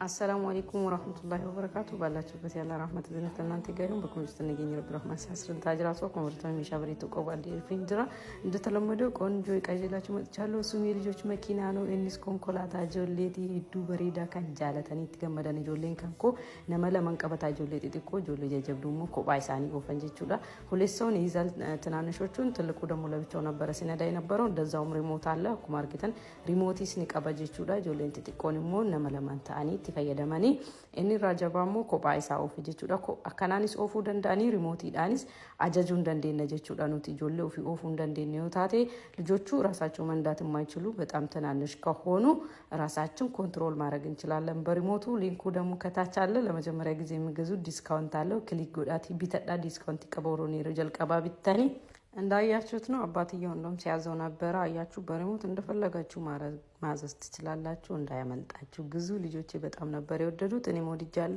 السلام عليكم ورحمة الله وبركاته بالاچو بس يلا رحمة الله እናንተ ጋር በኩል ተነገኝ ረብ ረህማን ሲያስረን ታጅራሶ ኮምርታው ሚሻብሪቱ ቆባል ፊንድራ እንደተለመደው ቆንጆ ይቀጀላችሁ መጥቻለሁ እሱም የልጆች መኪና ነው እንስ ኮንኮላታ ጆሌቲ ዱበሪዳ ካን ጃለተኒ ተገመዳን ጆሌን ካንኮ ነመለ መንቀበታ ጆሌቲ ጥቆ ጆሌ ጀብዱሞ ኮባይሳኒ ወፈንጂቹላ ሁለት ሰውን ይዛል ትናንሾቹን ትልቁ ደግሞ ለብቻው ነበር ሲነዳ የነበረው እንደዛውም ሪሞት አለ ኩማርጌተን ሪሞቲስ ንቀበጂቹላ ጆሌን ጥቆንሞ ነመለ ማንታኒ fayyadamani inni rajabamo kophaa isaa ofi jechuudha akkanaanis ofuu danda'anii ሪሞቲidhaanis ajajuu dandeenna jechuudha nuti ijoollee ofii ofuu dandeenye yoo taate ልጆቹ ራሳቸው መንዳት የማይችሉ በጣም ትናንሽ ከሆኑ ራሳችን ኮንትሮል ማድረግ እንችላለን በሪሞቱ ሊንኩ ደግሞ ከታች አለ ለመጀመሪያ ጊዜ የሚገዙ ዲስካውንት አለው ክሊክ ጎዳቲ ቢተዳ ዲስካውንት ይቀበሩን ይረጀል ቀባ ቢታኒ እንዳያችሁት ነው አባትየው እንደም ሲያዘው ነበር አያችሁ በሪሞት እንደፈለጋችሁ ማዘዝ ትችላላችሁ እንዳያመልጣችሁ ግዙ ልጆቼ በጣም ነበር የወደዱት እኔ ሞድጃለሁ